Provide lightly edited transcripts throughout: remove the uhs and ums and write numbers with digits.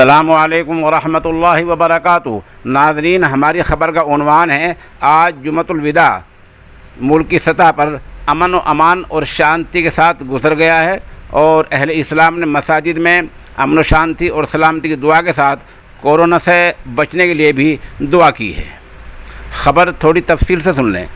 السلام علیکم ورحمۃ اللہ وبرکاتہ۔ ناظرین، ہماری خبر کا عنوان ہے آج جمعۃ الوداع ملک کی سطح پر امن و امان اور شانتی کے ساتھ گزر گیا ہے، اور اہل اسلام نے مساجد میں امن و شانتی اور سلامتی کی دعا کے ساتھ کورونا سے بچنے کے لیے بھی دعا کی ہے۔ خبر تھوڑی تفصیل سے سن لیں۔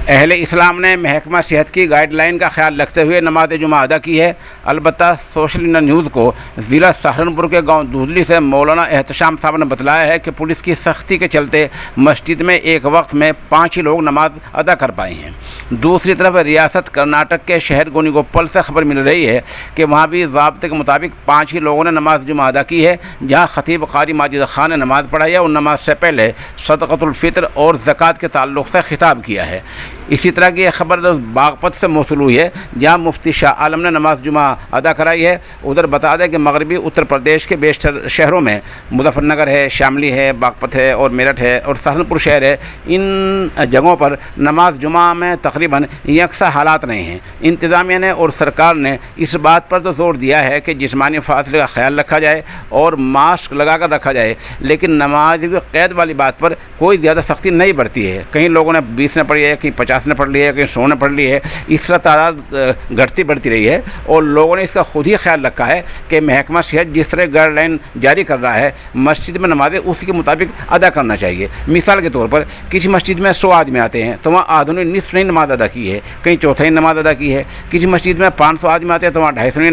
اہل اسلام نے محکمہ صحت کی گائیڈ لائن کا خیال رکھتے ہوئے نماز جمعہ ادا کی ہے۔ البتہ سوشل نیوز کو ضلع سہارنپور کے گاؤں دودلی سے مولانا احتشام صاحب نے بتلایا ہے کہ پولیس کی سختی کے چلتے مسجد میں ایک وقت میں 5 ہی لوگ نماز ادا کر پائے ہیں۔ دوسری طرف ریاست کرناٹک کے شہر گونیگوپل سے خبر مل رہی ہے کہ وہاں بھی ضابطے کے مطابق 5 ہی لوگوں نے نماز جمعہ ادا کی ہے، جہاں خطیب قاری ماجد خان نے نماز پڑھائی ہے اور نماز سے پہلے صدقۃ الفطر اور زکوٰۃ کے تعلق سے خطاب کیا ہے۔ اسی طرح کی ایک خبر باغپت سے موصول ہوئی ہے، جہاں مفتی شاہ عالم نے نماز جمعہ ادا کرائی ہے۔ ادھر بتا دیں کہ مغربی اتر پردیش کے بیشتر شہروں میں مظفر نگر ہے، شاملی ہے، باغپت ہے اور میرٹھ ہے اور سہارنپور شہر ہے، ان جگہوں پر نماز جمعہ میں تقریباً یکساں حالات نہیں ہیں۔ انتظامیہ نے اور سرکار نے اس بات پر تو زور دیا ہے کہ جسمانی فاصلے کا خیال رکھا جائے اور ماسک لگا کر رکھا جائے، لیکن نماز کی قید والی بات پر کوئی زیادہ سختی نہیں برتی ہے۔ کئی لوگوں نے 20 نے پڑھی ہے، کہیں 50 نے پڑھ لی ہے، کہیں 100 نے پڑھ لی ہے۔ اس طرح تعداد گھٹتی بڑھتی رہی ہے، اور لوگوں نے اس کا خود ہی خیال رکھا ہے کہ محکمہ صحت جس طرح گائیڈ لائن جاری کر رہا ہے، مسجد میں نمازیں اسی کے مطابق ادا کرنا چاہیے۔ مثال کے طور پر کسی مسجد میں 100 آدمی آتے ہیں تو وہاں آدھوں نے نصف نہیں نماز ادا کی ہے، کہیں چوتھائی نماز ادا کی ہے۔ کسی مسجد میں 500 آدمی آتے ہیں تو وہاں 250 نے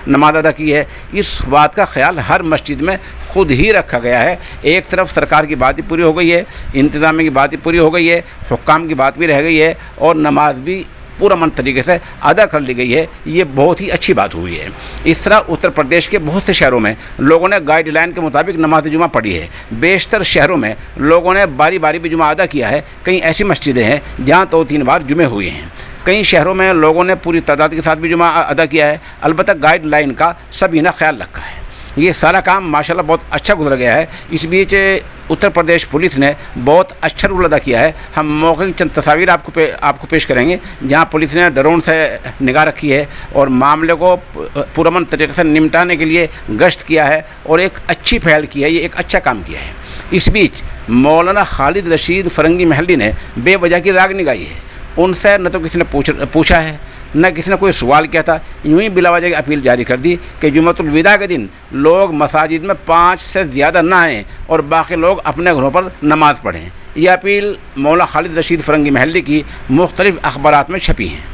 نماز ادا کی ہے۔ اس بات کا خیال ہر مسجد میں خود ہی رکھا گیا ہے۔ ایک طرف سرکار کی بات بھی پوری ہو گئی ہے، انتظامیہ کی بات بھی پوری ہو گئی ہے، حکام کی بات بھی رہ گئی ہے، اور نماز بھی پورا من طریقے سے ادا کر لی گئی ہے۔ یہ بہت ہی اچھی بات ہوئی ہے۔ اس طرح اتر پردیش کے بہت سے شہروں میں لوگوں نے گائیڈ لائن کے مطابق نماز جمعہ پڑھی ہے۔ بیشتر شہروں میں لوگوں نے باری باری بھی جمعہ ادا کیا ہے۔ کئی ایسی مسجدیں ہیں جہاں 2-3 بار جمعے ہوئے ہیں۔ کئی شہروں میں لوگوں نے پوری تعداد کے ساتھ بھی جمعہ ادا کیا ہے۔ البتہ گائیڈ لائن کا سبھی نے خیال رکھا ہے۔ یہ سارا کام ماشاءاللہ بہت اچھا گزر گیا ہے۔ اس بیچ اتر پردیش پولیس نے بہت اچھا رول ادا کیا ہے۔ ہم موقع کی چند تصاویر آپ کو پیش کریں گے، جہاں پولیس نے ڈرون سے نگاہ رکھی ہے اور معاملے کو پرامن طریقے سے نمٹانے کے لیے گشت کیا ہے، اور ایک اچھی پہل کی ہے، یہ ایک اچھا کام کیا ہے۔ اس بیچ مولانا خالد رشید فرنگی محلی نے بے وجہ کی راگ نگائی ہے۔ ان سے نہ تو کسی نے پوچھا ہے، نہ کسی نے کوئی سوال کیا تھا، یوں ہی بلا وجہ کی اپیل جاری کر دی کہ جمعۃ الوداع کے دن لوگ مساجد میں 5 سے زیادہ نہ آئیں اور باقی لوگ اپنے گھروں پر نماز پڑھیں۔ یہ اپیل مولانا خالد رشید فرنگی محلی کی مختلف اخبارات میں چھپی ہیں۔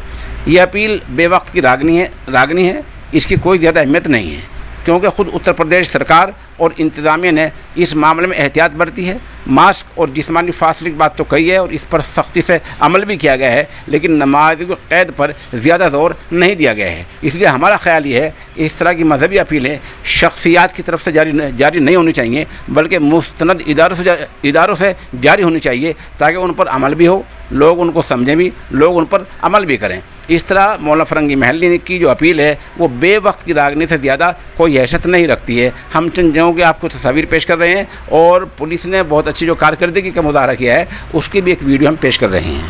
یہ اپیل بے وقت کی راگنی ہے، اس کی کوئی زیادہ اہمیت نہیں ہے، کیونکہ خود اتر پردیش سرکار اور انتظامیہ نے اس معاملے میں احتیاط برتی ہے۔ ماسک اور جسمانی فاصلے کی بات تو کہی ہے اور اس پر سختی سے عمل بھی کیا گیا ہے، لیکن نماز کی قید پر زیادہ زور نہیں دیا گیا ہے۔ اس لیے ہمارا خیال یہ ہے اس طرح کی مذہبی اپیلیں شخصیات کی طرف سے جاری نہیں ہونی چاہیے، بلکہ مستند اداروں سے جاری ہونی چاہیے، تاکہ ان پر عمل بھی ہو، لوگ ان کو سمجھیں بھی، لوگ ان پر عمل بھی کریں۔ اس طرح مولانا فرنگی محلی کی جو اپیل ہے وہ بے وقت کی راگنی سے زیادہ کوئی حیثیت نہیں رکھتی ہے۔ ہم چند جگہوں کی آپ کو تصاویر پیش کر رہے ہیں، اور پولیس نے بہت اچھی جو کارکردگی کا مظاہرہ کیا ہے اس کی بھی ایک ویڈیو ہم پیش کر رہے ہیں۔